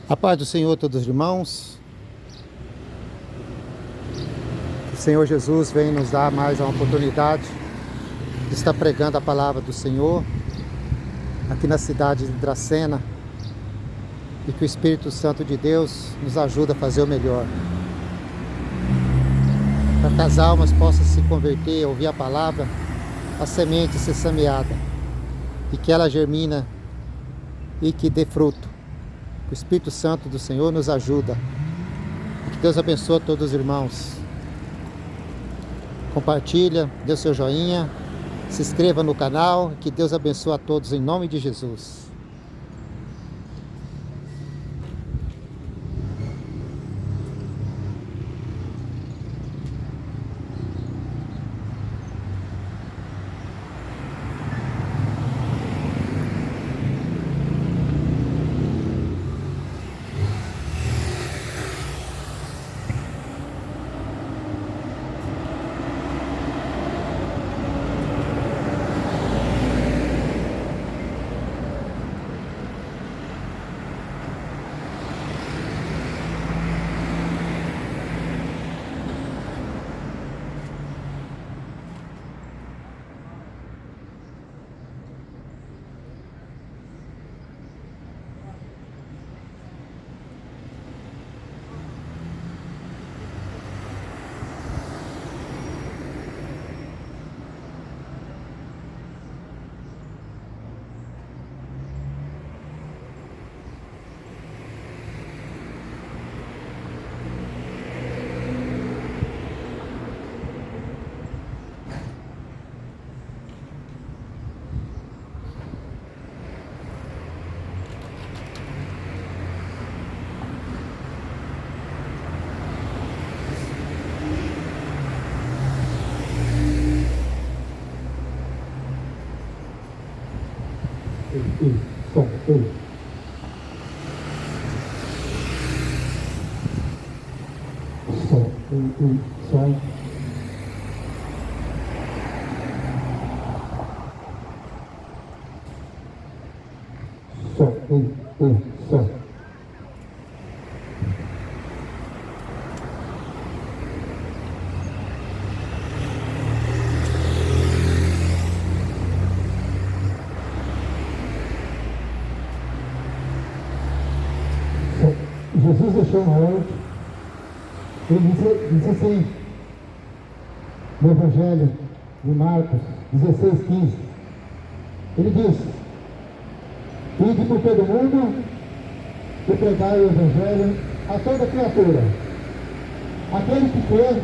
A paz do Senhor a todos os irmãos. O Senhor Jesus vem nos dar mais uma oportunidade de estar pregando a palavra do Senhor aqui na cidade de Dracena, e que o Espírito Santo de Deus nos ajude a fazer o melhor, para que as almas possam se converter, ouvir a palavra, a semente ser semeada e que ela germina e que dê fruto. O Espírito Santo do Senhor nos ajuda. Que Deus abençoe a todos os irmãos. Compartilha, dê o seu joinha, se inscreva no canal. Que Deus abençoe a todos em nome de Jesus. Jesus deixou uma ordem. Ele diz assim, no Evangelho de Marcos 16:15, ele diz: ide por todo mundo e pregai o Evangelho a toda criatura. Aquele que crer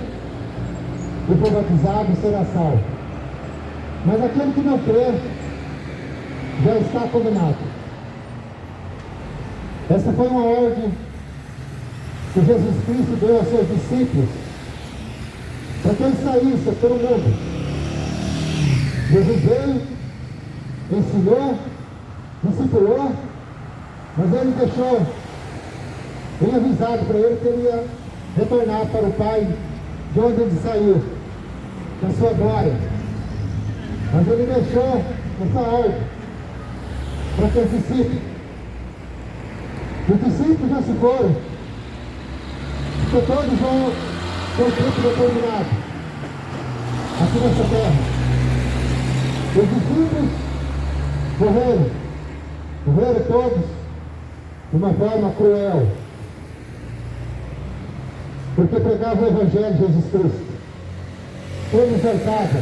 e for batizado será salvo, mas aquele que não crer já está condenado. Essa foi uma ordem que Jesus Cristo deu aos seus discípulos, para que eles saíssem pelo mundo. Jesus veio, ensinou, discipulou, mas ele deixou bem avisado para ele que ele ia retornar para o Pai, de onde ele saiu, da sua glória. Mas ele deixou essa ordem para que os discípulos já se foram, porque todos vão ter tempo determinado aqui nessa terra. Os discípulos morreram todos de uma forma cruel, porque pregavam o Evangelho de Jesus Cristo. Ele exortava,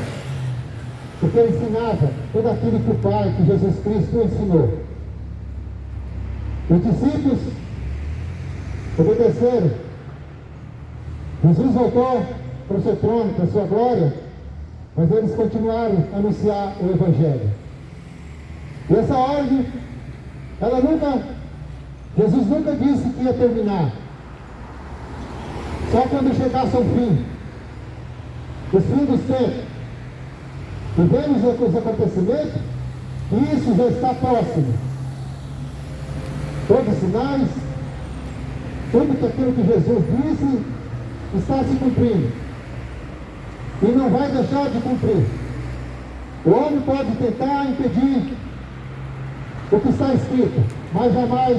porque ele ensinava tudo aquilo que o Pai, que Jesus Cristo ensinou. Os discípulos obedeceram. Jesus voltou para o seu trono, para a sua glória, mas eles continuaram a anunciar o Evangelho. E essa ordem, Jesus nunca disse que ia terminar. Só quando chegasse ao fim, os fins dos tempos, e vemos os acontecimentos, e isso já está próximo. Todos os sinais, tudo aquilo que Jesus disse, está se cumprindo. E não vai deixar de cumprir. O homem pode tentar impedir o que está escrito, mas jamais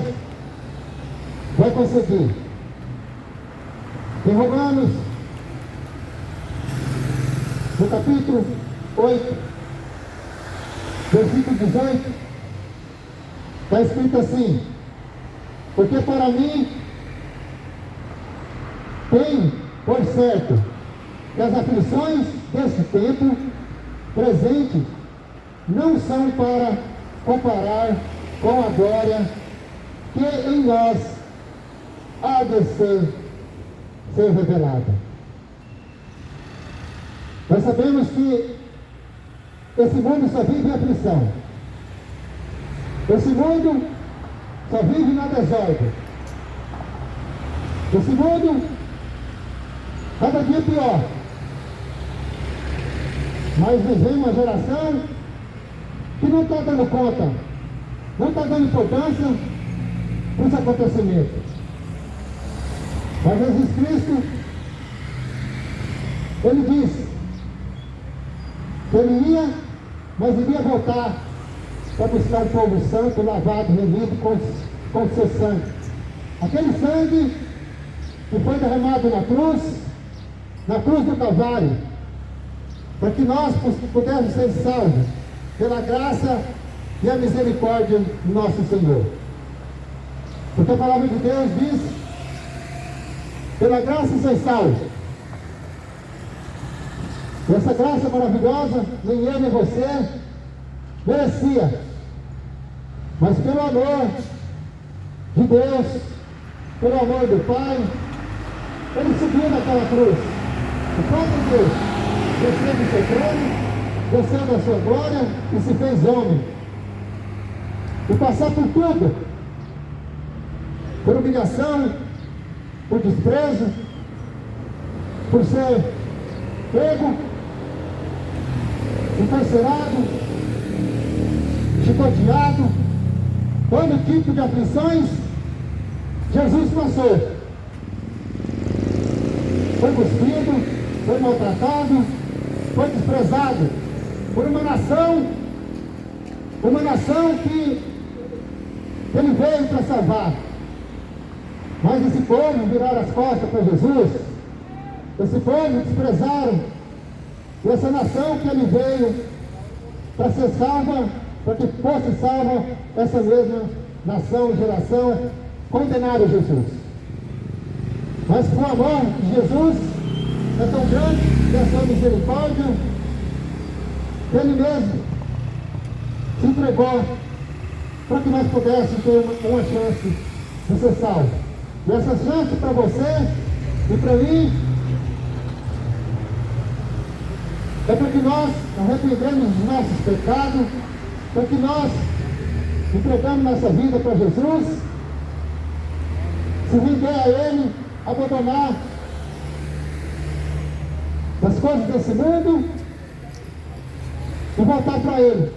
vai conseguir. Em Romanos, no capítulo 8, versículo 18, está escrito assim: porque para mim tem por certo que as aflições deste tempo presente não são para comparar com a glória que em nós há de ser revelada. Nós sabemos que esse mundo só vive em aflição. Esse mundo só vive na desordem. Esse mundo cada dia pior. Mas vivemos uma geração que não está dando conta, não está dando importância para os acontecimentos. Mas Jesus Cristo, Ele disse que Ele ia, mas iria voltar para buscar um povo santo, lavado, remido com o seu sangue. Aquele sangue que foi derramado na cruz do Calvário, para que nós pudéssemos ser salvos pela graça e a misericórdia do nosso Senhor. Porque a palavra de Deus diz: pela graça sois salvos. E essa graça maravilhosa, nem eu nem você merecia, mas pelo amor de Deus, pelo amor do Pai, Ele subiu naquela cruz. O próprio Deus desceu do seu trono, desceu da sua glória e se fez homem. E passar por tudo, por humilhação, por desprezo, por ser pego, encarcerado, chicoteado, todo tipo de aflições, Jesus passou. Foi cuspido, foi maltratado, foi desprezado por uma nação que Ele veio para salvar. Mas esse povo viraram as costas para Jesus, esse povo desprezaram essa nação que Ele veio para ser salva, para que fosse salva essa mesma nação, geração, condenaram Jesus. Mas o amor de Jesus é tão grande, e a sua misericórdia, que Ele mesmo se entregou para que nós pudéssemos ter uma chance de ser salvos. E essa chance para você e para mim é para que nós arrependemos dos nossos pecados, para que nós entregamos nossa vida para Jesus, se render a Ele, abandonar as coisas desse mundo e voltar para Ele.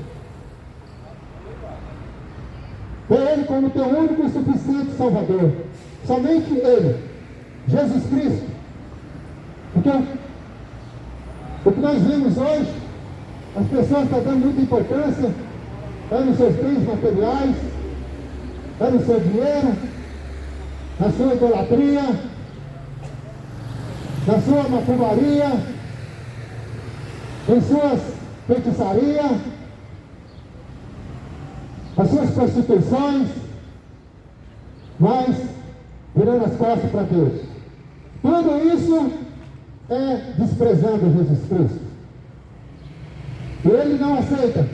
Ter Ele como teu único e suficiente Salvador. Somente Ele, Jesus Cristo. Porque o que nós vemos hoje, as pessoas estão dando muita importância nos seus bens materiais, no seu dinheiro, na sua idolatria, na sua macumbaria, em suas feitiçarias, as suas prostituições, mas virando as costas para Deus. Tudo isso é desprezando Jesus Cristo. E Ele não aceita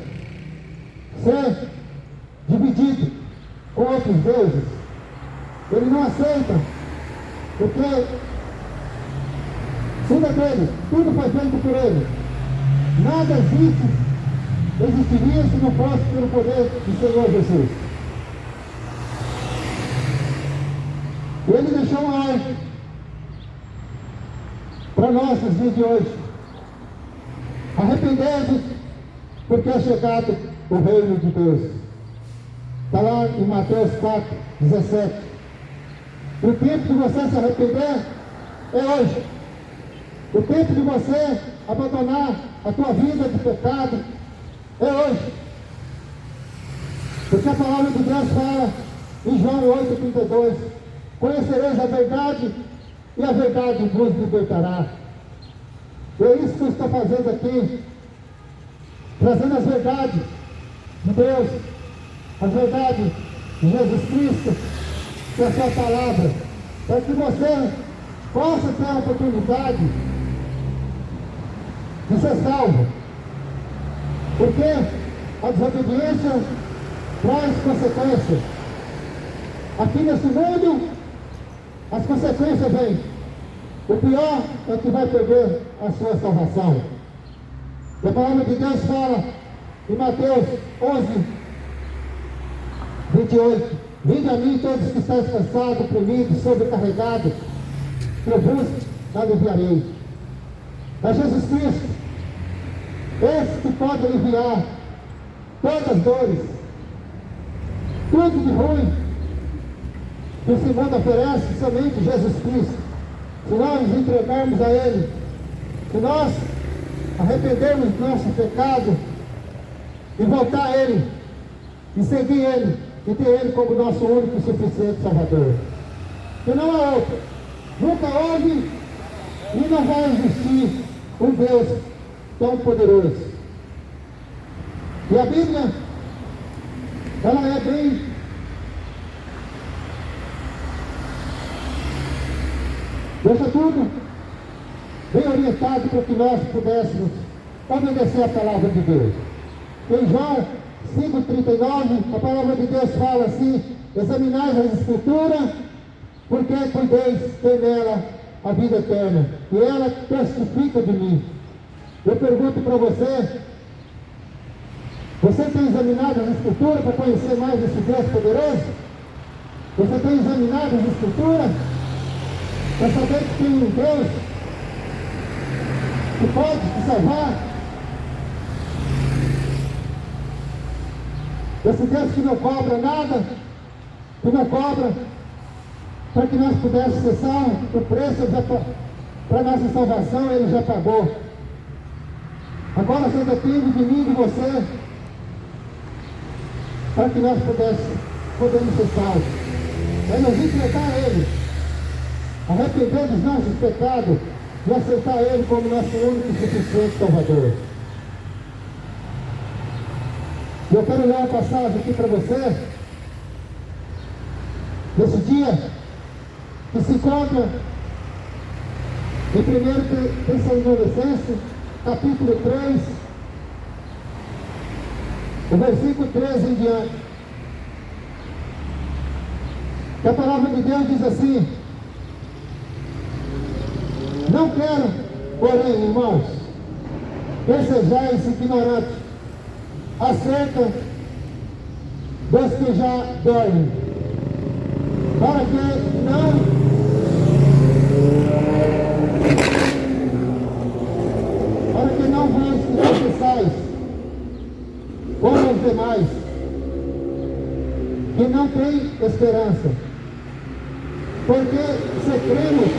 ser dividido com outros deuses. Ele não aceita, porque tudo é dele, tudo foi feito por Ele. Nada existiria se não fosse pelo poder do Senhor Jesus. Ele deixou uma ordem para nós nos dias de hoje: arrependei-vos, porque é chegado o reino de Deus. Está lá em Mateus 4, 17. O tempo de você se arrepender é hoje. O tempo de você abandonar a tua vida de pecado é hoje. Porque a palavra de Deus fala em João 8,32: conhecereis a verdade, e a verdade vos libertará. E é isso que eu estou fazendo aqui, trazendo as verdades de Deus, as verdades de Jesus Cristo, que é a sua palavra, para que você possa ter a oportunidade de ser salvo. Porque a desobediência traz consequências. Aqui nesse mundo, as consequências vêm. O pior é que vai perder a sua salvação. E a palavra de Deus fala em Mateus 11, 28: vinde a mim todos que estáis cansados, oprimidos, sobrecarregados, que eu vos aliviarei. É Jesus Cristo, esse que pode aliviar todas as dores, tudo de ruim que esse mundo oferece, somente Jesus Cristo. Se nós nos entregarmos a Ele, se nós arrependermos do nosso pecado e voltar a Ele, e seguir Ele, e ter Ele como nosso único e suficiente Salvador. Que não há outro. Nunca houve e não vai existir um Deus tão poderoso. E a Bíblia, ela é bem deixa tudo bem orientado para que nós pudéssemos obedecer a palavra de Deus. Em João 5,39, a palavra de Deus fala assim: examinai as Escrituras, porque cuideis ter nela a vida eterna, e ela testifica de mim. Eu pergunto para você: você tem examinado as Escrituras para conhecer mais esse Deus poderoso? Você tem examinado as Escrituras para saber que tem um Deus que pode te salvar? Esse Deus que não cobra nada, que não cobra para que nós pudéssemos ser salvos, o preço para a nossa salvação Ele já pagou. Agora só depende de mim e de você para que nós podemos ser salvos. É nos entregar a Ele, arrepender dos nossos pecados e aceitar Ele como nosso único e suficiente Salvador. Eu quero ler uma passagem aqui para você, desse dia, que se encontra em 1 Tessalonicenses, capítulo 3, o versículo 13 em diante. Que a palavra de Deus diz assim: não quero, porém, irmãos, que sejais ignorantes acerca dos que já dormem, para que não vos esqueçais como os demais, que não têm esperança. Porque se cremos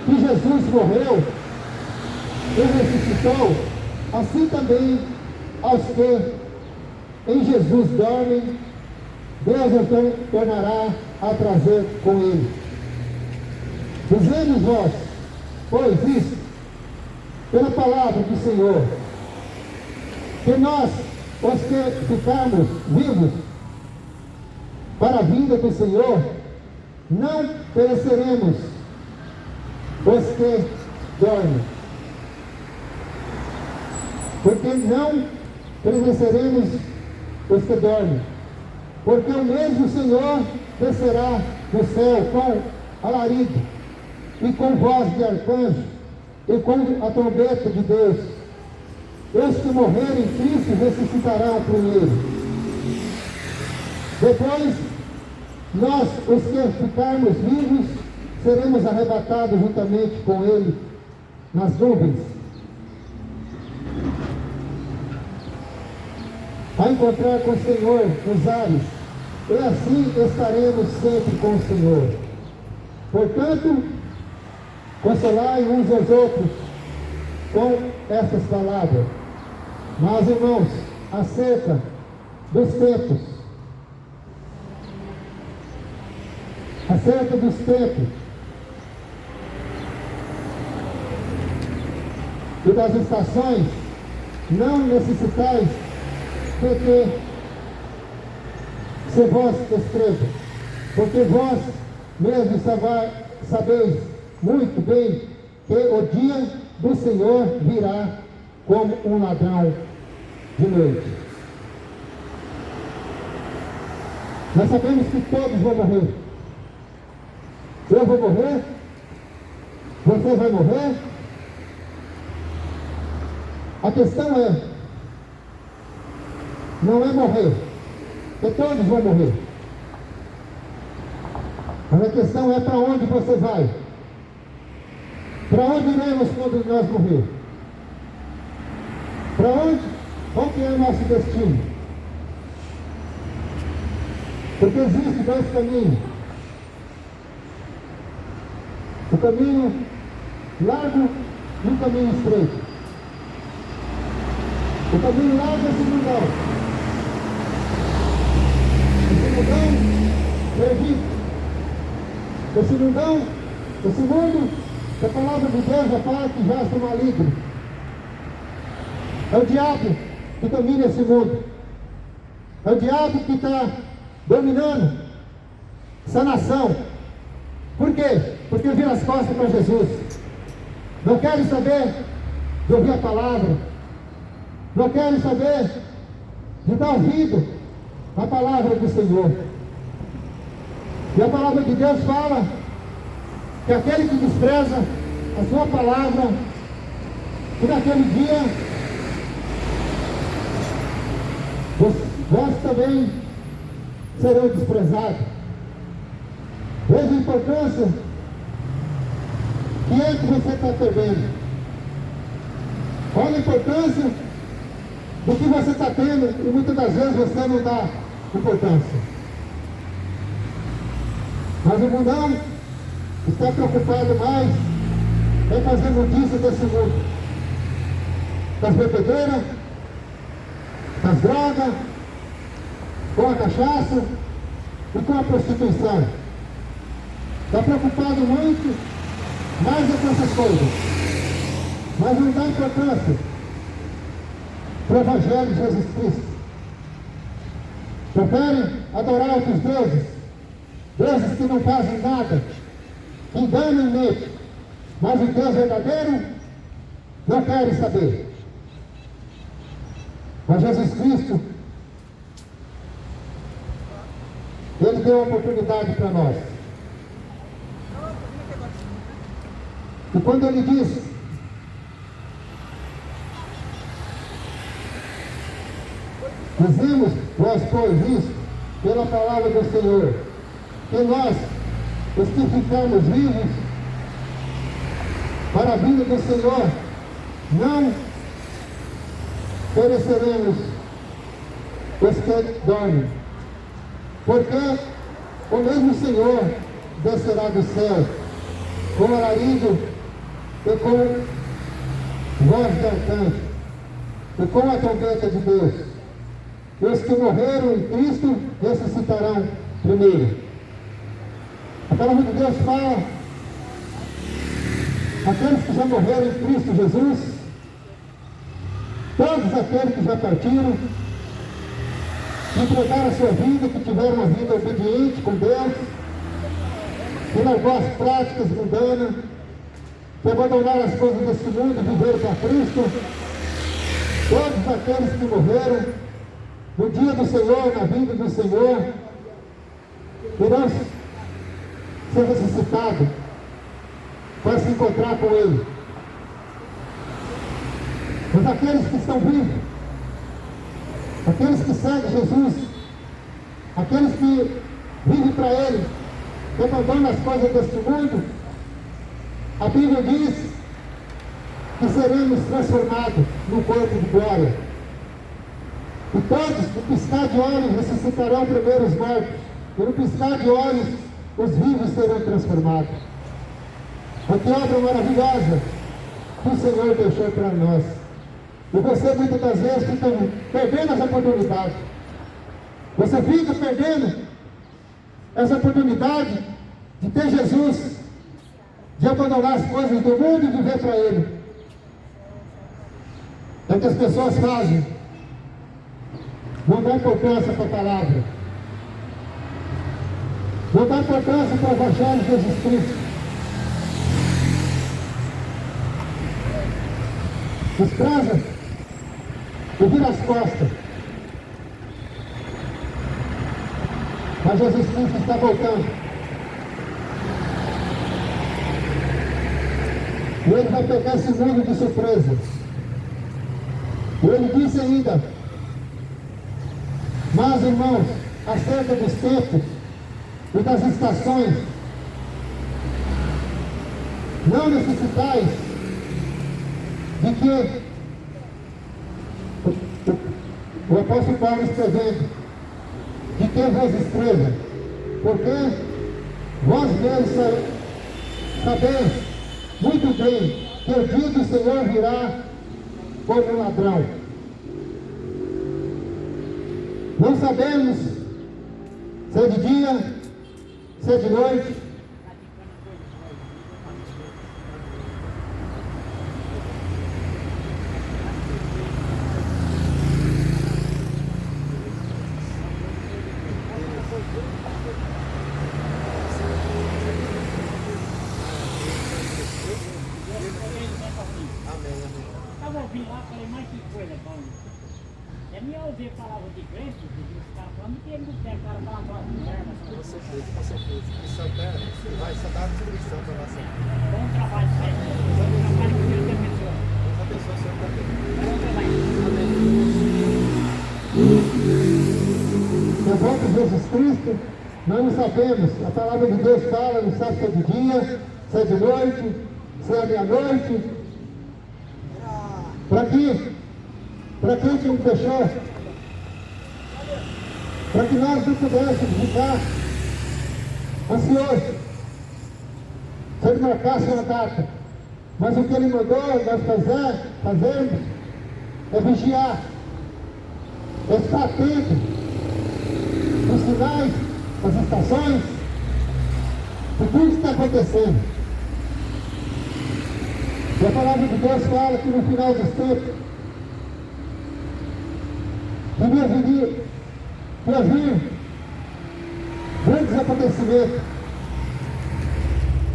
que Jesus morreu e ressuscitou, assim também aos que em Jesus dormem, Deus então tornará a trazer com Ele. Dizemos vós, pois isso, pela palavra do Senhor, que nós, os que ficarmos vivos para a vinda do Senhor, não pereceremos os que dormem. Porque não pereceremos os que dormem. Porque o mesmo Senhor descerá do céu com alarido, e com voz de arcanjo, e com a trombeta de Deus. Os que morrerem em Cristo ressuscitarão primeiro. Depois, nós, os que ficarmos vivos, seremos arrebatados juntamente com Ele nas nuvens, a encontrar com o Senhor nos ares, e assim estaremos sempre com o Senhor. Portanto, consolai uns aos outros com essas palavras. Mas, irmãos, acerca dos tempos, acerca dos tempos e das estações, não necessitais de que se vós escreva, porque vós mesmos sabeis muito bem que o dia do Senhor virá como um ladrão de noite. Nós sabemos que todos vão morrer. Eu vou morrer, você vai morrer. A questão não é morrer, porque todos vão morrer. Mas a questão é para onde você vai. Para onde iremos quando nós morrer? Para onde? Qual que é o nosso destino? Porque existem dois caminhos. O caminho largo e o caminho estreito. O caminho largo é segundão. O segundão perdido. O segundão, o segundo, a palavra de Deus já fala que já está maligno. É o diabo que domina esse mundo. É o diabo que está dominando essa nação. Por quê? Porque vira as costas para Jesus. Não querem saber de ouvir a palavra. Não querem saber de dar ouvido à palavra do Senhor. E a palavra de Deus fala que aquele que despreza a sua palavra, que naquele dia vós também serão desprezados. Veja a importância que é que você está perdendo. Olha a importância do que você está tendo e muitas das vezes você não dá importância. Mas o mundão está preocupado mais em fazer notícia desse mundo. Das bebedeiras, das drogas, com a cachaça e com a prostituição. Está preocupado muito mais com essas coisas. Mas não dá importância para o Evangelho de Jesus Cristo. Preferem adorar outros deuses, deuses que não fazem nada, que enganam mente, mas o Deus verdadeiro não querem saber. Mas Jesus Cristo, Ele deu a oportunidade para nós. E quando Ele disse, dizemos, vós pois isso, pela palavra do Senhor, que nós, os que ficamos vivos, para a vinda do Senhor, não pereceremos os que dormem, porque o mesmo Senhor descerá do céu com alarido e com voz de arcanjo e com a trombeta de Deus. E os que morreram em Cristo ressuscitarão primeiro. A palavra de Deus fala: aqueles que já morreram em Cristo Jesus, todos aqueles que já partiram, que entregaram a sua vida, que tiveram uma vida obediente com Deus, que largou as práticas mundanas, que abandonaram as coisas desse mundo e viveram para Cristo, todos aqueles que morreram no dia do Senhor, na vinda do Senhor, irão ser ressuscitados para se encontrar com Ele. Mas aqueles que estão vivos, aqueles que seguem Jesus, aqueles que vivem para Ele, que abandonam as coisas deste mundo, a Bíblia diz que seremos transformados no corpo de glória. E todos, no piscar de olhos, ressuscitarão primeiro os mortos, e no piscar de olhos, os vivos serão transformados. Que obra maravilhosa que o Senhor deixou para nós. E você muitas das vezes fica perdendo essa oportunidade. Você fica perdendo essa oportunidade de ter Jesus, de abandonar as coisas do mundo e viver para Ele. É o que as pessoas fazem. Não dá importância para a palavra. Não dá importância para o Evangelho de Jesus Cristo. Despreza e vira as costas. Mas Jesus Cristo está voltando. E Ele vai pegar esse mundo de surpresa. E Ele disse ainda: mas, irmãos, acerca dos tempos e das estações, não necessitais de que o apóstolo Paulo escrevendo, de que vos escreva, porque vós mesmos sabeis muito bem que o dia do Senhor virá como um ladrão. Não sabemos se é de dia, se é de noite. Estava ouvindo lá, falei, mas que coisa, Paulo. É minha ouvir a palavra de crente, que os caras falando, que ele não tem cara para falar com pernas. Com certeza, com certeza. Isso até vai só dar distribuição para nós. Bom trabalho, Senhor. Bom trabalho que Deus te abençoe. Deus abençoe o senhor também. Bom trabalho. Na volta de Jesus Cristo, nós não sabemos. A palavra de Deus fala, não sabe se é de dia, se é de noite, se é meia-noite. Para quê? Para quem que nos deixou? Para que nós não pudéssemos ficar ansiosos, se Ele marcasse uma data. Mas o que Ele mandou nós fazermos é vigiar, é estar atento os sinais, as estações, de tudo que está acontecendo. E a palavra de Deus fala que no final dos tempos iria vir grandes acontecimentos.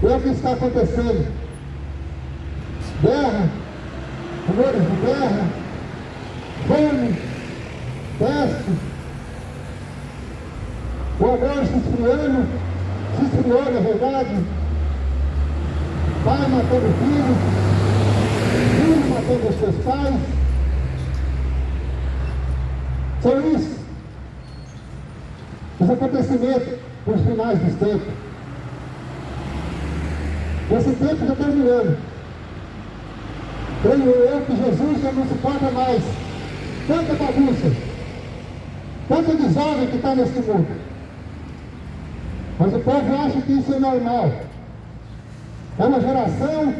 E é o que está acontecendo. Guerra, rumores de guerra, fome, peste. O amor se esfriou na verdade. Pai matando filho, filho matando os seus pais. São isso. Os acontecimentos dos finais dos tempos. Esse tempo já terminando. Creio eu que Jesus já não suporta mais tanta bagunça, tanta desordem que está nesse mundo. Mas o povo acha que isso é normal. É uma geração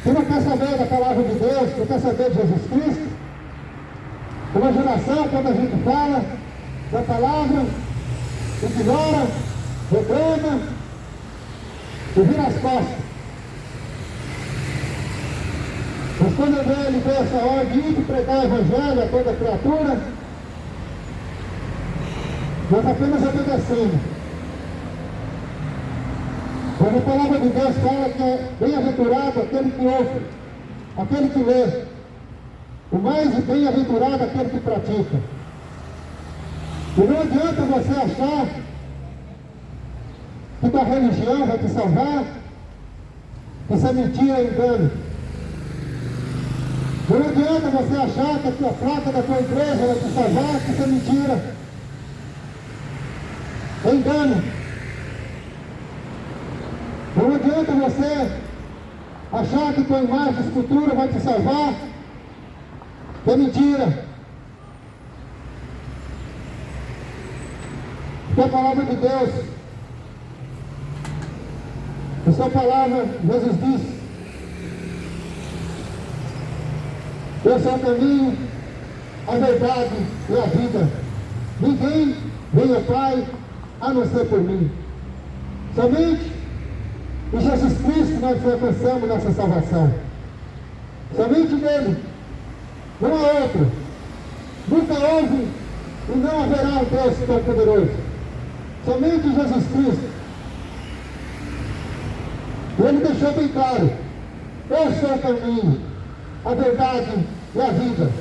que não quer saber da palavra de Deus, não quer saber de Jesus Cristo. É uma geração, quando a gente fala da palavra, ignora, reclama e vira as costas. Mas quando ele vê essa ordem de pregar o Evangelho a toda criatura, nós apenas obedecemos. Mas a palavra de Deus fala que é bem-aventurado aquele que ouve, aquele que lê. O mais bem-aventurado aquele que pratica. E não adianta você achar que tua religião vai te salvar, que isso é mentira e engano. Não adianta você achar que a tua placa da tua igreja vai te salvar, que isso é mentira. É engano. Não adianta você achar que tua imagem, escultura vai te salvar, que é mentira. Porque a palavra de Deus, a sua palavra, Jesus disse: eu sou o caminho, a verdade e a vida. Ninguém vem ao Pai a não ser por mim. Somente em Jesus Cristo nós alcançamos nossa salvação. Somente nele, não há outro. Nunca houve e não haverá um Deus tão poderoso. Somente em Jesus Cristo. Ele deixou bem claro: eu sou o caminho, a verdade e a vida.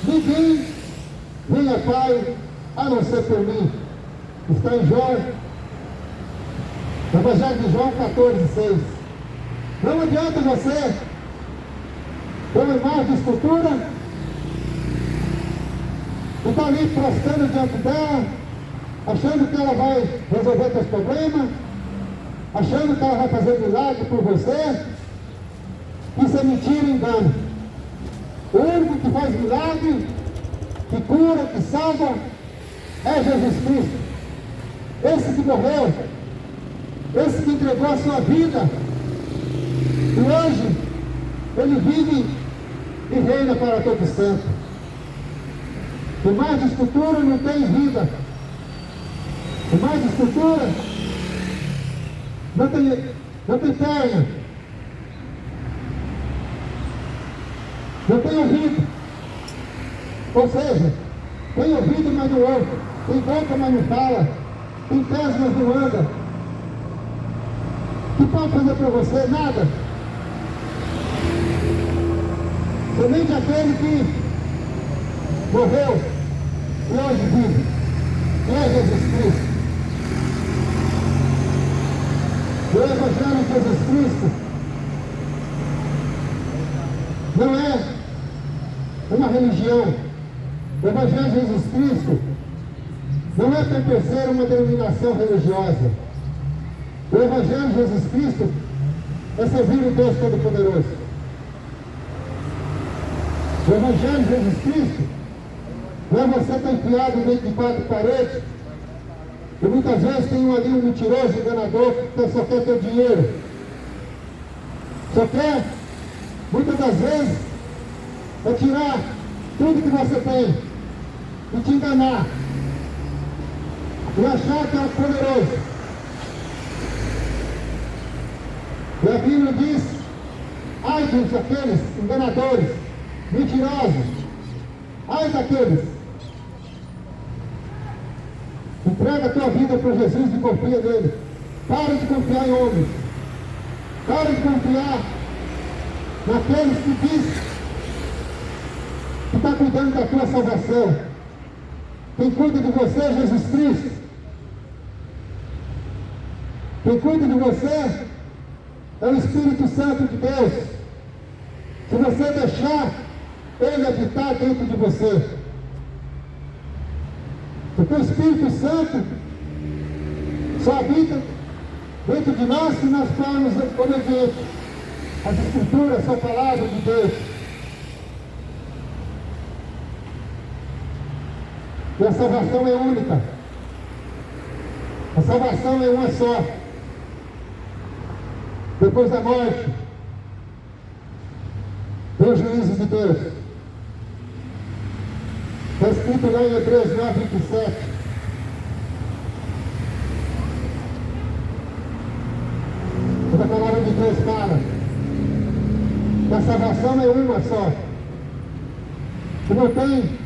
Ninguém vem a Pai a não ser por mim. Está em João, Evangelho de João 14:6. Não adianta você ter uma imagem de escultura e está ali prostrando diante dela, achando que ela vai resolver seus problemas, achando que ela vai fazer milagre por você. Isso é mentira e engano. O único que faz milagre, que cura, que salva, é Jesus Cristo. Esse que morreu, esse que entregou a sua vida, e hoje ele vive e reina para todo sempre. Imagem de escultura não tem vida. Imagem de escultura não tem perna, não tem ouvido. Ou seja, tem ouvido, mas não ouve, tem boca, mas não fala, tem pés, mas não anda. O que pode fazer para você? Nada. Somente aquele que morreu e hoje vive, é Jesus Cristo. O Evangelho de Jesus Cristo não é uma religião. O Evangelho de Jesus Cristo não é pertencer a uma denominação religiosa. O Evangelho de Jesus Cristo é servir o Deus Todo-Poderoso. O Evangelho de Jesus Cristo não é você estar enfiado dentro de quatro paredes e muitas vezes tem ali um mentiroso, enganador, que só quer teu dinheiro. Só quer, muitas das vezes, é tirar tudo que você tem e te enganar e achar que é poderoso. E a Bíblia diz: ai daqueles enganadores, mentirosos, ai daqueles. Entrega a tua vida para Jesus e confia nele. Para de confiar em homens. Para de confiar naqueles que diz que está cuidando da tua salvação. Quem cuida de você é Jesus Cristo. Quem cuida de você é o Espírito Santo de Deus. Se você deixar ele habitar dentro de você. Porque o Espírito Santo só habita dentro de nós se nós formos obedientes às Escrituras, à palavra de Deus. E a salvação é única. A salvação é uma só. Depois da morte, tem o juízo de Deus. Está escrito lá em Hebreus 9:27. Quando a palavra de Deus fala que a salvação é uma só. Que não tem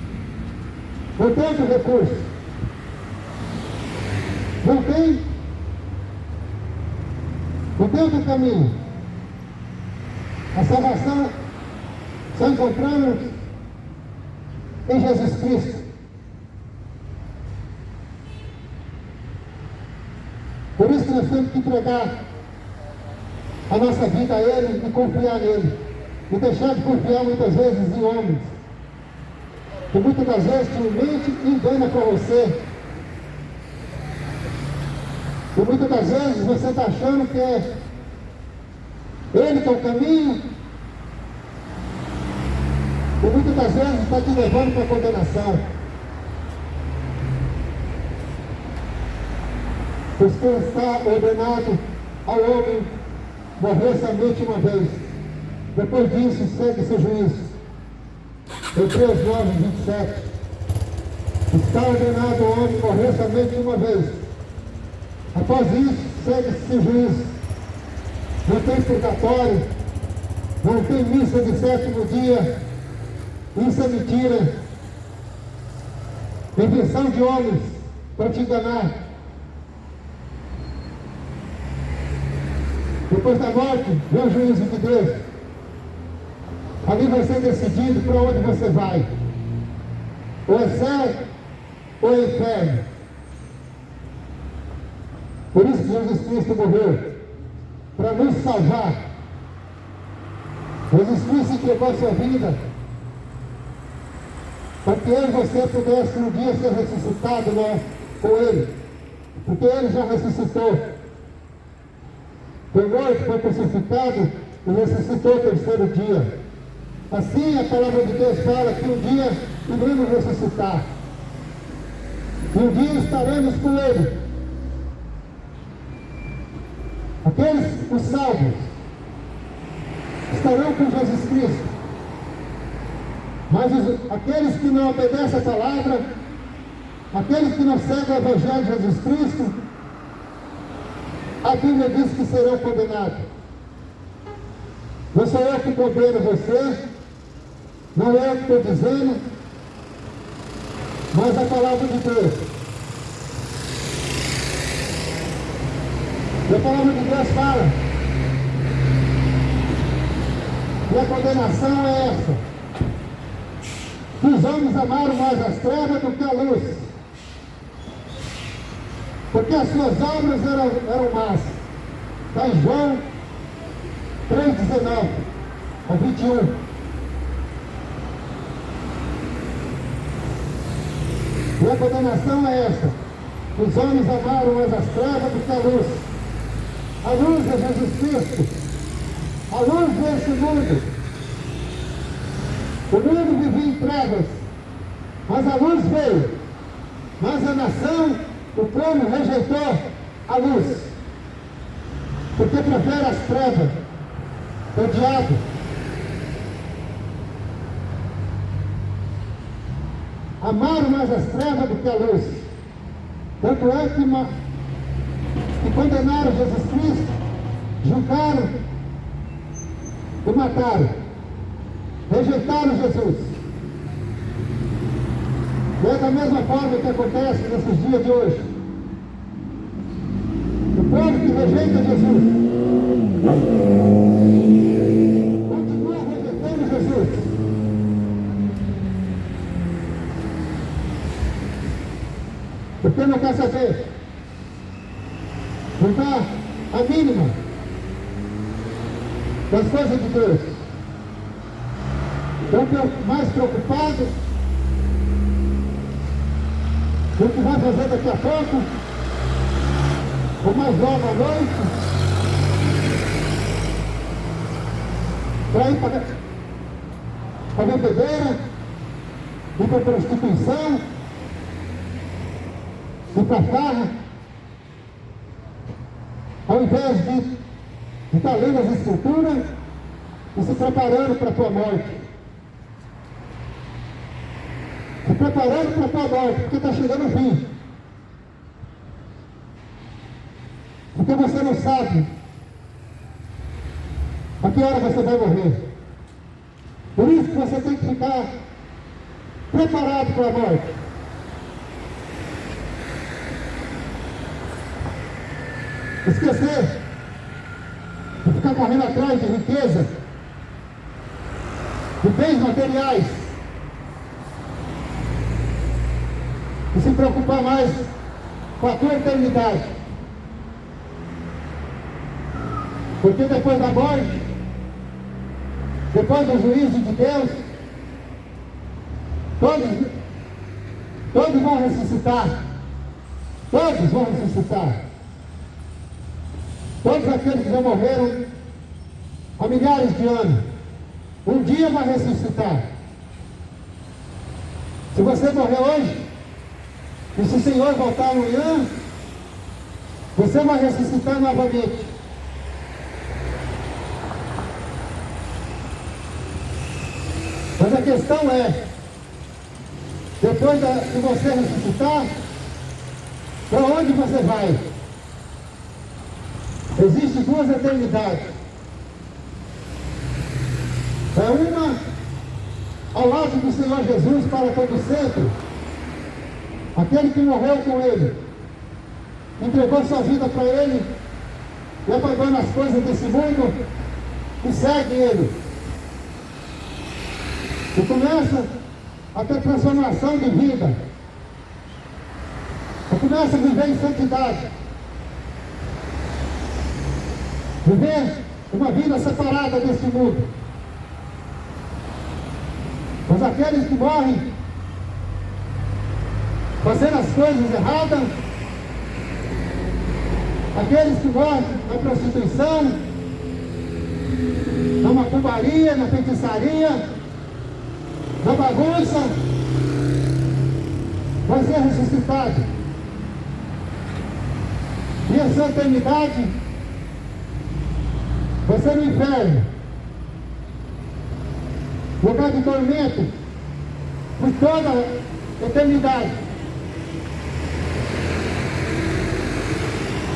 outro recurso. Não tem outro caminho. A salvação só encontramos em Jesus Cristo. Por isso que nós temos que entregar a nossa vida a Ele e confiar nele. E deixar de confiar muitas vezes em homens, que muitas das vezes te mente e engana para você. E muitas das vezes você está achando que é Ele que é o caminho, e muitas das vezes está te levando para a condenação. Pois que está ordenado ao homem morrer somente uma vez. Depois disso, segue seu juízo. Hebreus 9:27. Está ordenado ao homem morrer somente uma vez. Após isso, segue-se juízo. Não tem purgatório, não tem missa de sétimo dia. Isso é mentira. Invenção de homens para te enganar. Depois da morte, vem o juízo de Deus. Ali vai ser decidido para onde você vai. Ou é céu, ou é inferno. Por isso que Jesus Cristo morreu, para nos salvar. Jesus Cristo entregou a sua vida para que eu e você pudesse um dia ser ressuscitado, né, com Ele. Porque Ele já ressuscitou. Foi morto, foi crucificado e ressuscitou o terceiro dia. Assim a palavra de Deus fala que um dia iremos ressuscitar. E um dia estaremos com Ele. Aqueles, os salvos, estarão com Jesus Cristo. Mas aqueles que não obedecem a palavra, aqueles que não seguem o Evangelho de Jesus Cristo, a Bíblia diz que serão condenados. Não sou eu que condeno você, não é eu que estou dizendo, mas a palavra de Deus. E a palavra de Deus fala. E a condenação é essa: que os homens amaram mais as trevas do que a luz, porque as suas obras eram más. Está em João 3,19 a 21. E a condenação é essa: que os homens amaram mais as trevas do que a luz. A luz é Jesus Cristo. A luz desse mundo. O mundo vivia em trevas, mas a luz veio. Mas a nação, o povo rejeitou a luz, porque prefere as trevas, o diabo. Amaram mais as trevas do que a luz. Tanto é que condenaram Jesus Cristo, julgaram e mataram, rejeitaram Jesus. E é da mesma forma que acontece nesses dias de hoje. O povo que rejeita Jesus continua rejeitando Jesus. Porque não quer saber, não dá a mínima das coisas de Deus. Estão mais preocupados com o que vai fazer daqui a pouco, ou mais logo à noite, para ir para a bebedeira, ir para a prostituição, ir para a farra, ao invés de estar lendo as Escrituras e se preparando para a tua morte. Se preparando para a tua morte, porque está chegando o fim. Porque você não sabe a que hora você vai morrer. Por isso que você tem que ficar preparado para a morte. Esquecer de ficar correndo atrás de riqueza, de bens materiais, e se preocupar mais com a tua eternidade. Porque depois da morte, depois do juízo de Deus, todos vão ressuscitar. Todos vão ressuscitar. Todos aqueles que já morreram há milhares de anos, um dia vai ressuscitar. Se você morrer hoje, e se o Senhor voltar amanhã, você vai ressuscitar novamente. Mas a questão é, depois de você ressuscitar, para onde você vai? Existem duas eternidades. É uma ao lado do Senhor Jesus para todo sempre. Aquele que morreu com Ele, entregou sua vida para Ele e abandona as coisas desse mundo e segue Ele. E começa a ter transformação de vida. E começa a viver em santidade. Viver uma vida separada desse mundo. Mas aqueles que morrem fazendo as coisas erradas, aqueles que morrem na prostituição, na macumbaria, na feitiçaria, na bagunça, vai ser ressuscitado. E essa eternidade vai ser no inferno, lugar de tormento por toda a eternidade.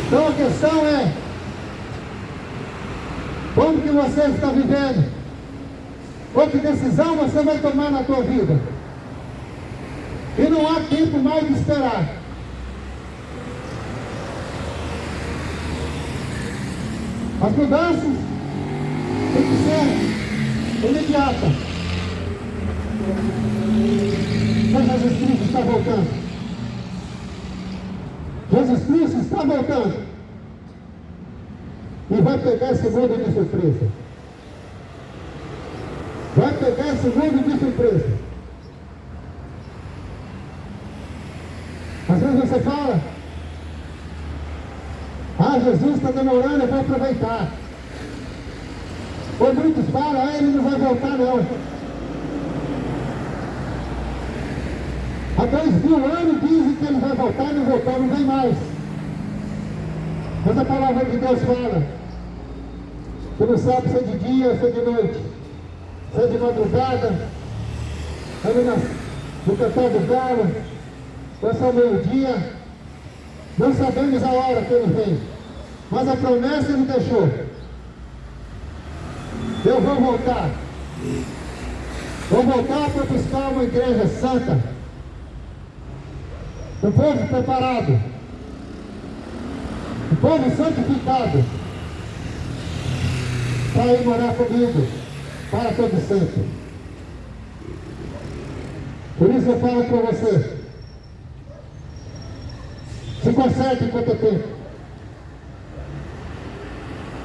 Então a questão é, como que você está vivendo? Ou que decisão você vai tomar na tua vida? E não há tempo mais de esperar. As mudanças têm que ser imediatas. Mas Jesus Cristo está voltando. Jesus Cristo está voltando. E vai pegar esse mundo de surpresa. Vai pegar esse mundo de surpresa. Às vezes você fala, Jesus está demorando, eu vou aproveitar. Ou muitos falam, ele não vai voltar não. Há 2000 anos dizem que ele vai voltar, não voltou, não vem mais. Mas a palavra de Deus fala, que não sabe se é de dia ou se é de noite, se é de madrugada, no cantar do galo, ou se é ao meio-dia, não sabemos a hora que ele vem, mas a promessa ele deixou. Eu vou voltar para buscar uma igreja santa, um povo preparado, um povo santificado, para ir morar comigo para todo sempre. Por isso eu falo para você, se conserte enquanto é tempo.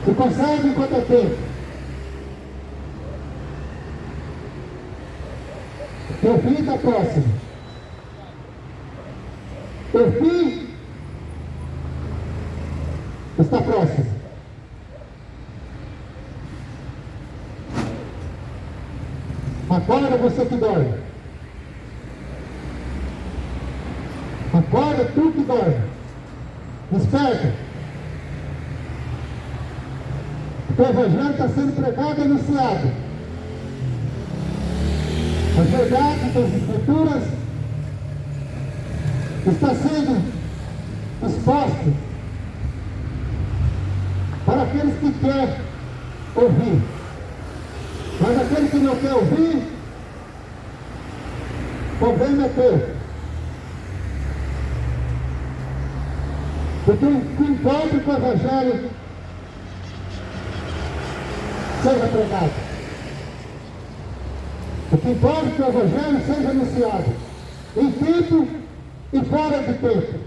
Se conserte enquanto é tempo. Teu fim está próximo. Teu fim está próximo. Acorda você que dorme. Acorda tu que dorme. Desperta. O Evangelho está sendo pregado e anunciado. As verdades das Escrituras está sendo exposto para aqueles que querem ouvir. Mas aquele que não quer ouvir, o problema é teu. Porque o que importa é que o Evangelho seja pregado. O que importa é que o Evangelho seja anunciado em tempo e fora de tempo.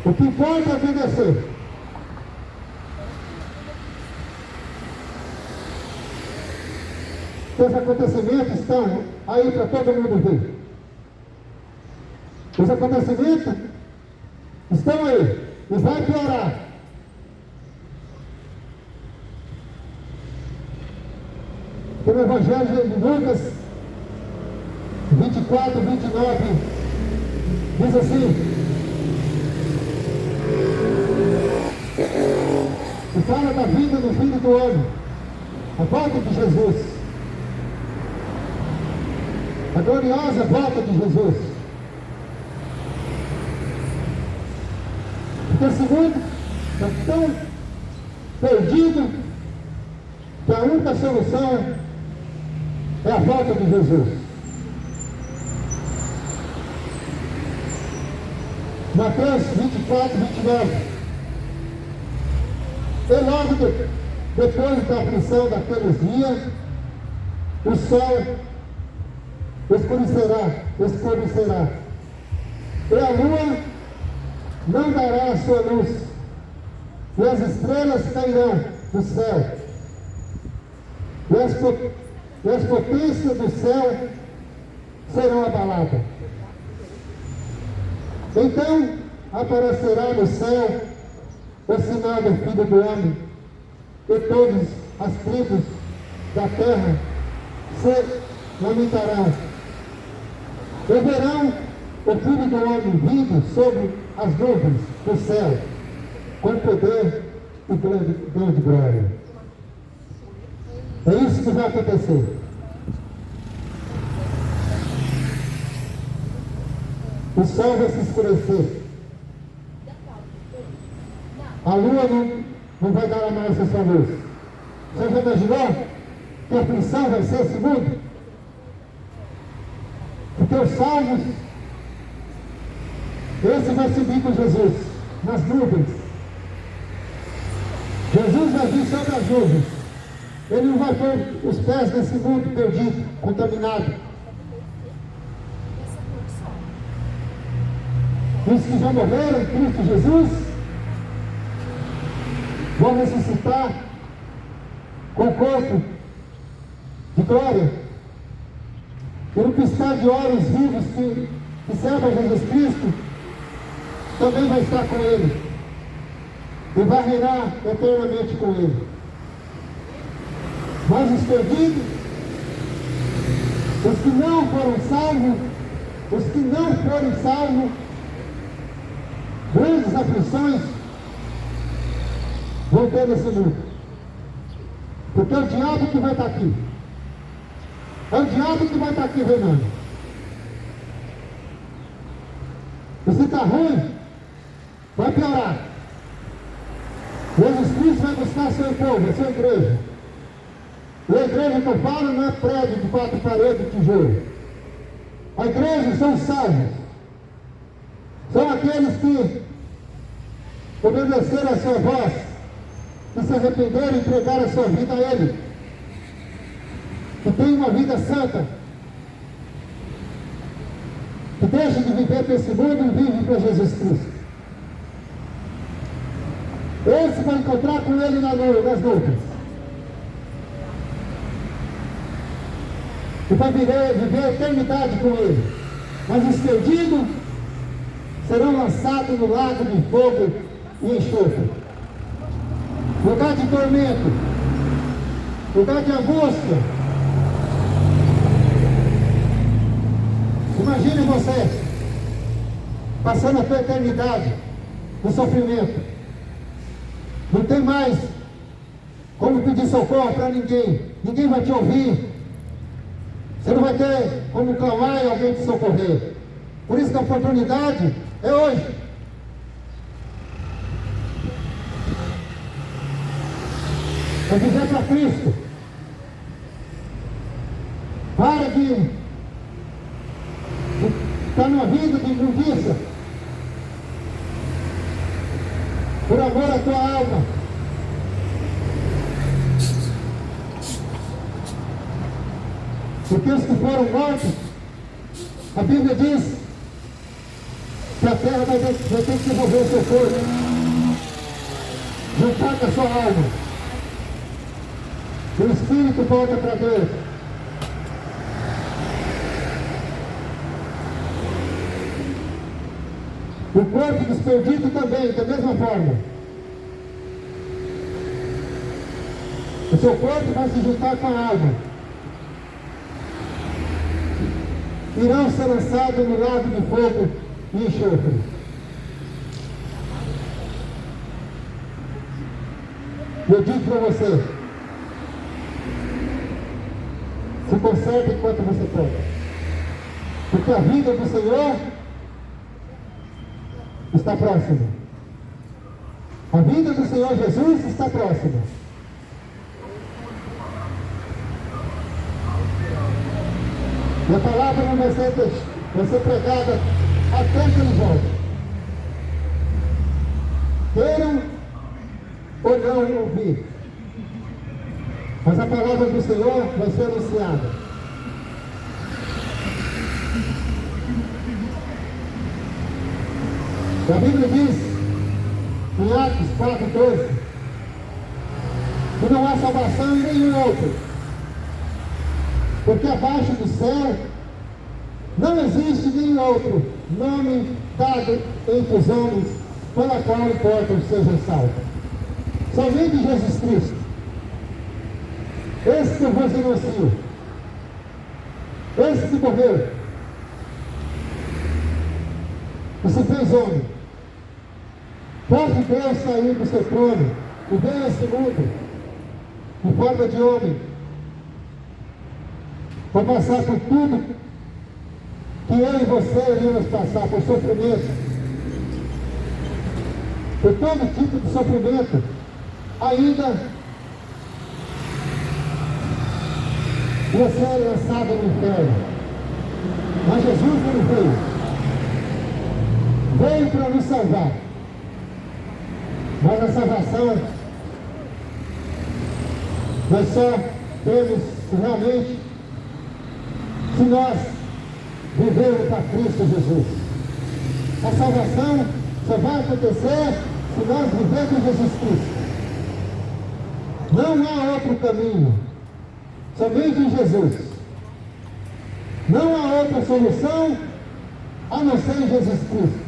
O que importa é obedecer. Os acontecimentos estão aí para todo mundo ver. Os acontecimentos estão aí e vai piorar. No Evangelho de Lucas 24, 29 diz assim: e fala da vida do Filho do Homem, a volta de Jesus, a gloriosa volta de Jesus. Porque esse mundo Está tão perdido que a única solução é a volta de Jesus. Mateus 24, 29. E logo depois da aflição daqueles dias, o sol escurecerá, e a lua não dará a sua luz, e as estrelas cairão do céu, e as potências do céu serão abaladas. Então aparecerá no céu o sinal do Filho do Homem, e todas as tribos da terra se lamentarão, e verão o Filho do Homem vindo sobre as nuvens do céu, com poder e grande glória. É isso que vai acontecer. O sol vai se escurecer. A lua não vai dar mais a sua luz. Você já imaginou que a aflição vai ser esse mundo? Porque os salvos, esse vai subir com Jesus nas nuvens. Jesus vai vir sobre as nuvens. Ele não vai pôr os pés nesse mundo perdido, contaminado. Os que já morreram em Cristo Jesus vão ressuscitar com o corpo de glória. E no piscar de olhos vivos que servem a Jesus Cristo, também vai estar com Ele. E vai reinar eternamente com Ele. Mas os perdidos, os que não foram salvos, grandes aflições vão ter nesse mundo. Porque é o diabo que vai estar aqui. É o diabo que vai estar aqui reinando. E se está ruim, vai piorar. Jesus Cristo vai buscar seu povo, a sua igreja. E a igreja que eu falo não é prédio de 4 paredes de tijolo. A igreja são os salvos. São aqueles que obedeceram a sua voz, que se arrependeram e entregaram a sua vida a Ele, que tem uma vida santa, que deixa de viver para esse mundo e vive para Jesus Cristo. Esse vai encontrar com Ele nas nuvens. E vai viver a eternidade com Ele. Mas os perdidos serão lançados no lago de fogo e enxofre. Lugar de tormento, lugar de angústia. Imagine você passando a sua eternidade no sofrimento. Não tem mais como pedir socorro para ninguém. Ninguém vai te ouvir. Você não vai ter como clamar e alguém te socorrer. Por isso que a oportunidade é hoje. É viver para Cristo. Para de estar numa vida de imundícia. Por amor à tua alma. Porque os que foram mortos, a Bíblia diz que a terra vai ter que devolver o seu corpo, juntar com a sua alma. O Espírito volta para Deus. O corpo dos perdidos também, da mesma forma. O seu corpo vai se juntar com a alma. Irão ser lançados no lago de fogo e enxofre. Eu digo para você, se conserte enquanto você pode. Porque a vida do Senhor está próxima. A vinda do Senhor Jesus está próxima. E a palavra não vai ser pregada até que ele volte. Queiram ou não ouvir, mas a palavra do Senhor vai ser anunciada. E a Bíblia diz, em Atos 4:12, que não há salvação em nenhum outro, porque abaixo do céu não existe nenhum outro nome dado entre os homens pela qual importam sejam salvos. Somente Jesus Cristo. Esse que eu vos anuncio. Esse que morreu. E se fez homem. Pode Deus sair do seu trono e veio a esse mundo em forma de homem para passar por tudo que eu e você iríamos passar, por sofrimento, por todo tipo de sofrimento, ainda ia ser lançado no inferno. Mas Jesus não veio para nos salvar. Mas a salvação nós só temos realmente se nós vivermos para Cristo Jesus. A salvação só vai acontecer se nós vivermos Jesus Cristo. Não há outro caminho, somente em Jesus. Não há outra solução a não ser em Jesus Cristo,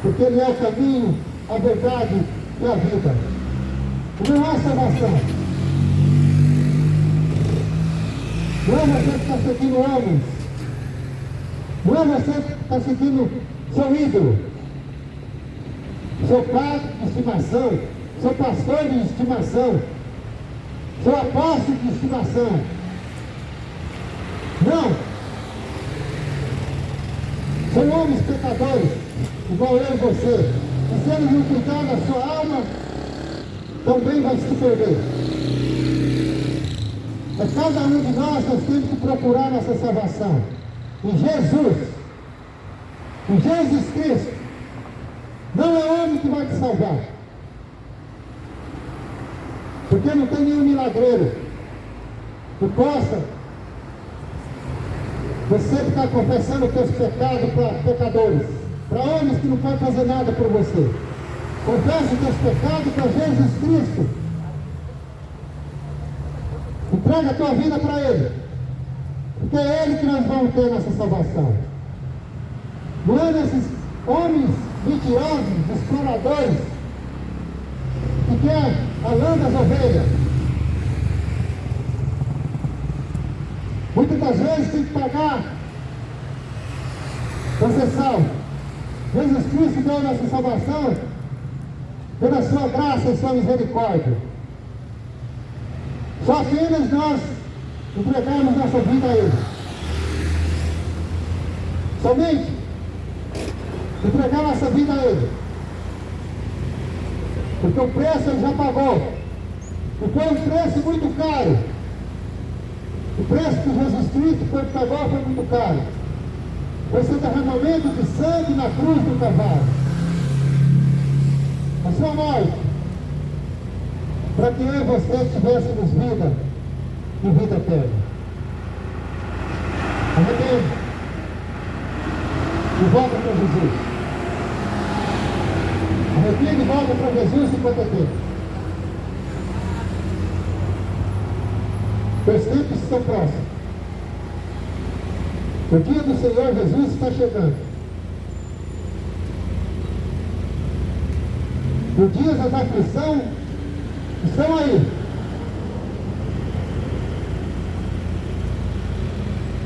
porque Ele é o caminho, a verdade e a vida. Não há salvação. Não é você que está seguindo homens. Não é você que está seguindo seu ídolo, seu pai de estimação, seu pastor de estimação, seu apóstolo de estimação. Não. São homens pecadores, igual eu e você. E se eles não cuidar da sua alma, também vai se perder. É cada um de nós temos que procurar nossa salvação em Jesus, em Jesus Cristo. Não é homem que vai te salvar, porque não tem nenhum milagreiro que possa você ficar confessando os seus pecados para pecadores, para homens que não podem fazer nada por você. Confessa os seus pecados para Jesus Cristo. Entrega a tua vida para Ele, porque é Ele que nós vamos ter nossa salvação. Não é nesses homens mentirosos, exploradores, que quer a lã das ovelhas. Muitas das vezes tem que pagar para ser salvo. Jesus Cristo deu a nossa salvação pela sua graça e sua misericórdia. Só apenas nós entregamos nossa vida a Ele. Somente entregar nossa vida a Ele. Porque o preço Ele já pagou. E foi um preço muito caro. O preço que Jesus Cristo pagou foi muito caro. Foi seu derramamento de sangue na cruz do Calvário. A sua morte, para que eu e você tivéssemos vida e vida eterna. Arrepende e volta para Jesus. Arrepende e volta para Jesus enquanto é tempo. Os tempos estão próximos. O dia do Senhor Jesus está chegando. Os dias da aflição estão aí.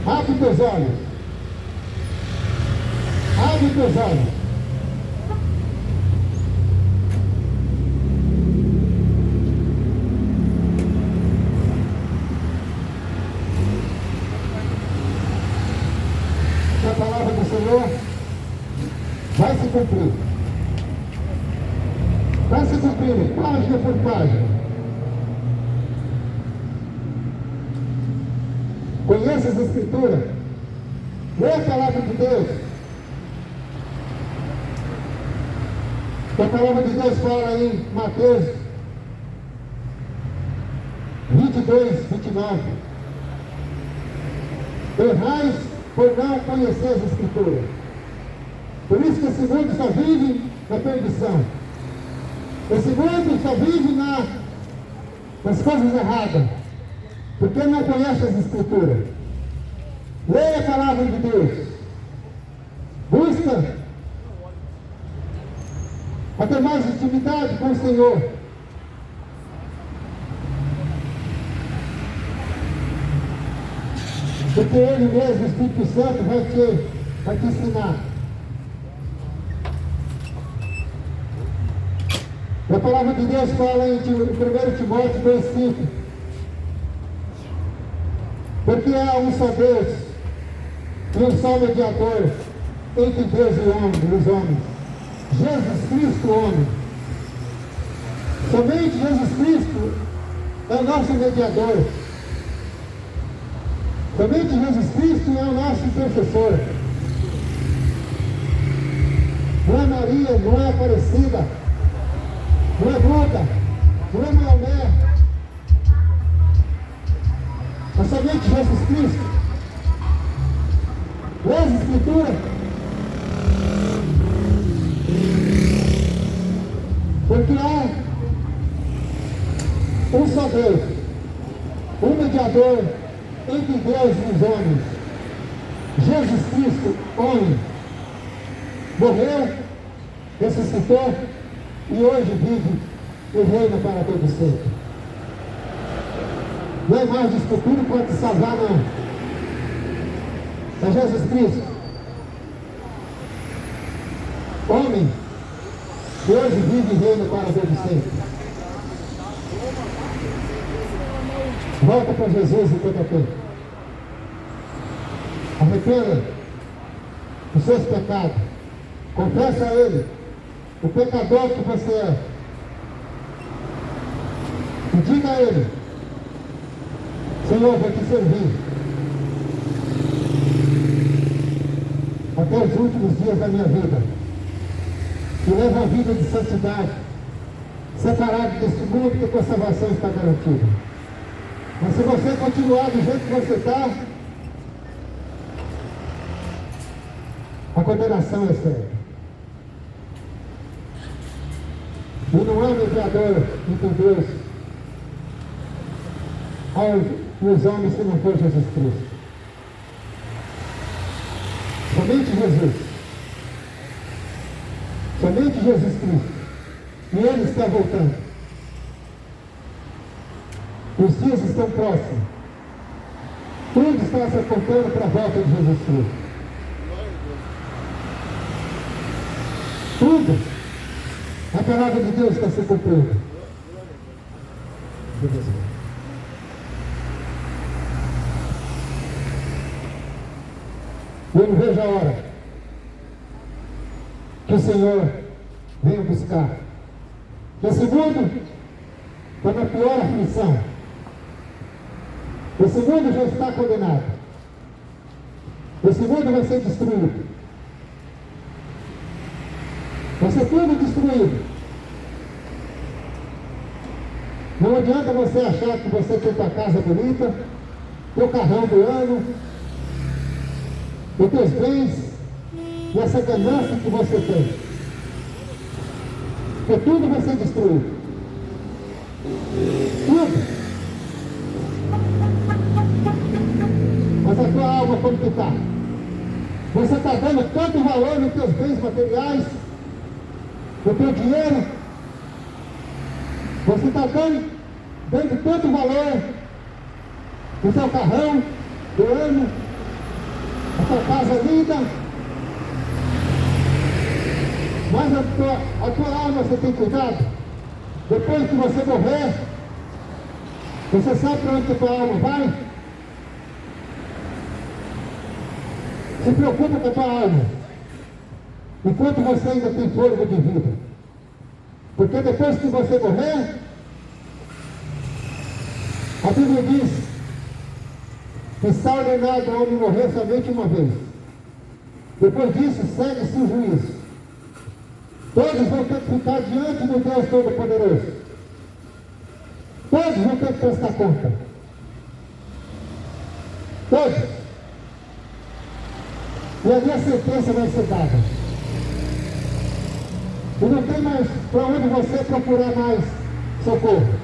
Abre teus olhos. Abre teus olhos. A palavra do Senhor vai se cumprir. Vai se cumprindo, página por página. Conheça as Escrituras. Lê a palavra de Deus. A palavra de Deus fala em Mateus 22, 29. Errais por não conhecer as Escrituras. Por isso que esse mundo só vive na perdição. Esse mundo só vive nas coisas erradas. Porque não conhece as Escrituras. Leia a palavra de Deus. Busca a ter mais intimidade com o Senhor. Porque Ele mesmo, o Espírito Santo, vai te ensinar. A palavra de Deus fala em 1 Timóteo 2,5. Porque há um só Deus e um só mediador entre Deus e os homens. Jesus Cristo, homem. Somente Jesus Cristo é o nosso mediador. Somente Jesus Cristo é o nosso intercessor. Não é Maria, não é Aparecida, não é Buda, não é Maomé. É somente Jesus Cristo. Lê as Escrituras. Porque há um só Deus, um mediador entre Deus e os homens. Jesus Cristo, homem, morreu, ressuscitou e hoje vive e reina para todo sempre. Não é mais discutir para te salvar, não. É Jesus Cristo, homem, que hoje vive e reina para todo sempre. Volta para Jesus enquanto é tempo. Arrependa os seus pecados. Confessa a Ele o pecador que você é. E diga a Ele: Senhor, vou te servir até os últimos dias da minha vida. E leva a vida de santidade, separado desse mundo, que a tua salvação está garantida. Mas se você continuar do jeito que você está, a condenação é certa. E não há mediador entre Deus e os homens se não for Jesus Cristo. Somente Jesus. Somente Jesus Cristo. E Ele está voltando. Os dias estão próximos. Tudo está se apontando para a volta de Jesus Cristo. Tudo. A palavra de Deus está se cumprindo. Eu não vejo a hora que o Senhor venha buscar. Esse mundo está na pior aflição. Esse mundo já está condenado. Esse mundo vai ser destruído. Vai ser tudo destruído. Não adianta você achar que você tem tua casa bonita, teu carrão do ano, os teus bens e essa ganância que você tem. Porque tudo vai ser destruído. Tudo. Mas a tua alma, como que está? Você está dando tanto valor nos teus bens materiais, no teu dinheiro? Você está dando tanto valor no seu carrão do ano, a tua casa linda, mas a tua alma você tem cuidado? Depois que você morrer, você sabe para onde a tua alma vai? Se preocupa com a tua alma, enquanto você ainda tem fôlego de vida. Porque depois que você morrer, a Bíblia diz que está ordenado ao homem morrer somente uma vez. Depois disso, segue-se o juízo. Todos vão ter que ficar diante do Deus Todo-Poderoso. Todos vão ter que prestar conta. Todos. E ali a sentença vai ser dada. E não tem mais para onde você procurar mais socorro.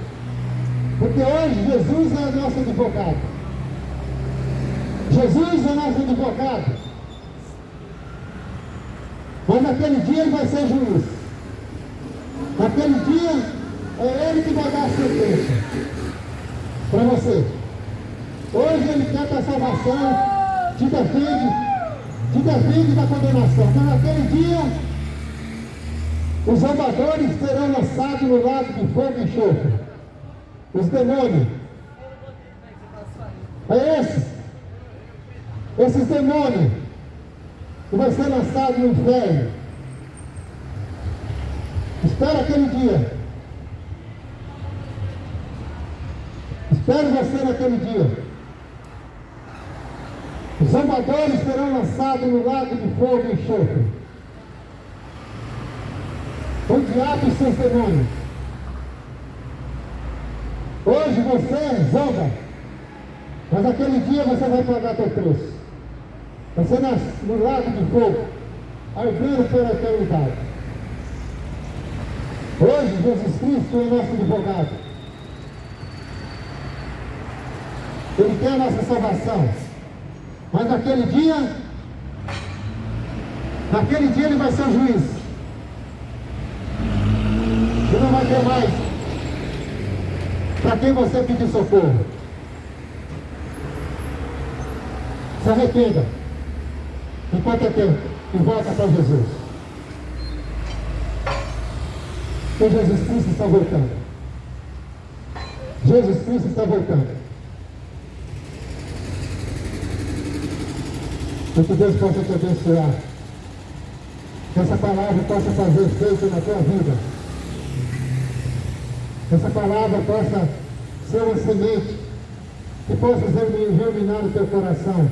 Porque hoje Jesus é o nosso advogado. Jesus é o nosso advogado. Mas naquele dia ele vai ser juiz. Naquele dia é ele que vai dar a sentença para você. Hoje ele quer a salvação, te defende da condenação. Mas naquele dia os zombadores serão lançados no lago de fogo e enxofre. Os demônios. Esses demônios que vai ser lançado no inferno. Espera aquele dia. Espere você naquele dia. Os zombadores serão lançados no lago de fogo e enxofre. O diabo e seus demônios. Hoje você zomba, mas aquele dia você vai pagar teu preço. Vai ser no lago de fogo, ardendo pela eternidade. Hoje Jesus Cristo é nosso advogado. Ele quer a nossa salvação. Mas naquele dia ele vai ser o juiz. E não vai ter mais para quem você pedir socorro. Se arrependa enquanto é tempo e volta para Jesus. Porque Jesus Cristo está voltando. Jesus Cristo está voltando. Que Deus possa te abençoar. Que essa palavra possa fazer efeito na tua vida. Que essa palavra possa ser uma semente que possa germinar no teu coração.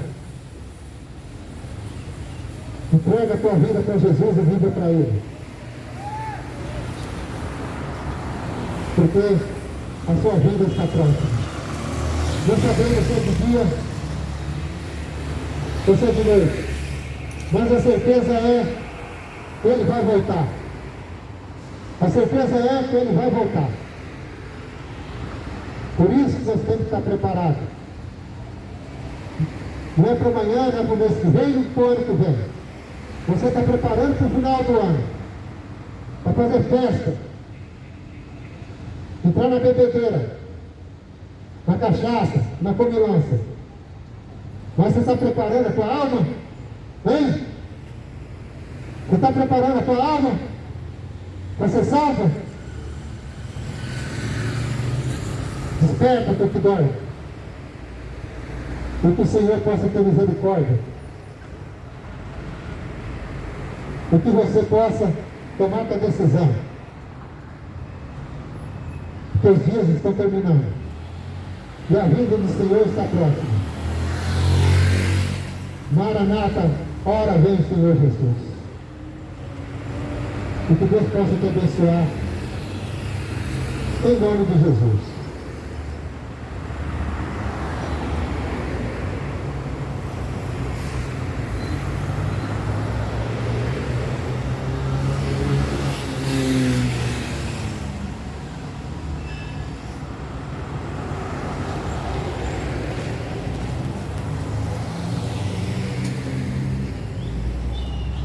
Entrega a tua vida para Jesus e viva para Ele. Porque a sua vida está próxima. Nós sabemos que esse dia você de noite, mas a certeza é que Ele vai voltar. A certeza é que Ele vai voltar. Por isso que nós temos que estar preparados. Não é para amanhã, não é para o mês que vem, nem para o ano que vem. Você está preparando para o final do ano, para fazer festa, entrar na bebedeira, na cachaça, na comilança. Mas você está preparando a tua alma? Hein? Você está preparando a tua alma para ser salva? Desperta, teu que dói. Para que o Senhor possa ter misericórdia. Para que você possa tomar a decisão. Porque os dias estão terminando. E a vinda do Senhor está próxima. Maranata, ora vem, Senhor Jesus. E que Deus possa te abençoar. Em nome de Jesus.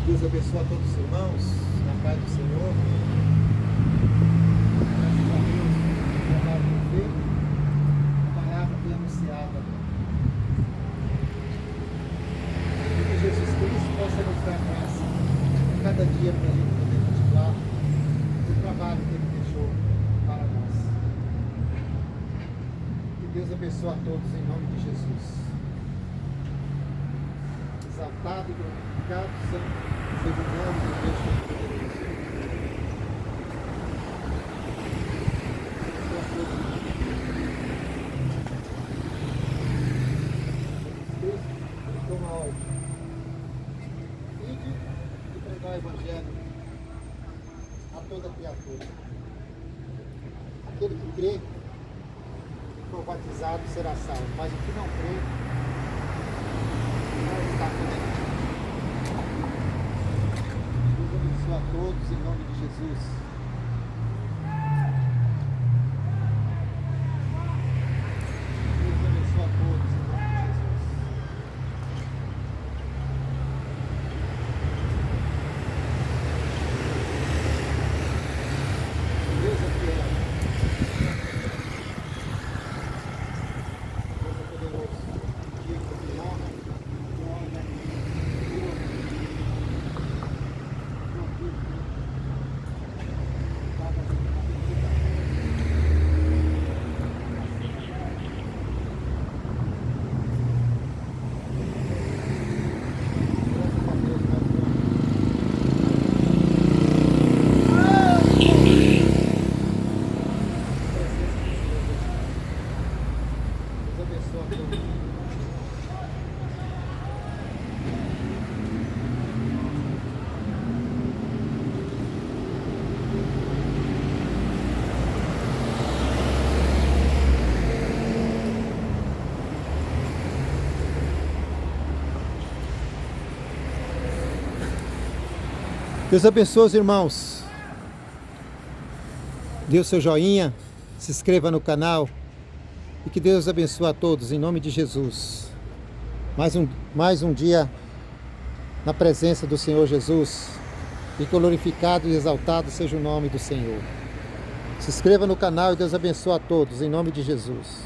Deus abençoe a todos os irmãos, na paz do Senhor. Graças a Deus, a palavra foi feita, a palavra foi anunciada. E que Jesus Cristo possa nos dar graça a cada dia para a gente poder continuar o trabalho que Ele deixou para nós. Que Deus abençoe a todos em nome de Jesus. Exaltado e glorificado seja o nome do Deus Todo-Poderoso. toda criatura. Aquele que crê, for batizado, será salvo. Mas o que não crê, não está condenado. Deus abençoe a todos em nome de Jesus. Deus abençoe os irmãos. Dê o seu joinha, se inscreva no canal e que Deus abençoe a todos em nome de Jesus. Mais um dia na presença do Senhor Jesus e glorificado e exaltado seja o nome do Senhor. Se inscreva no canal e Deus abençoe a todos em nome de Jesus.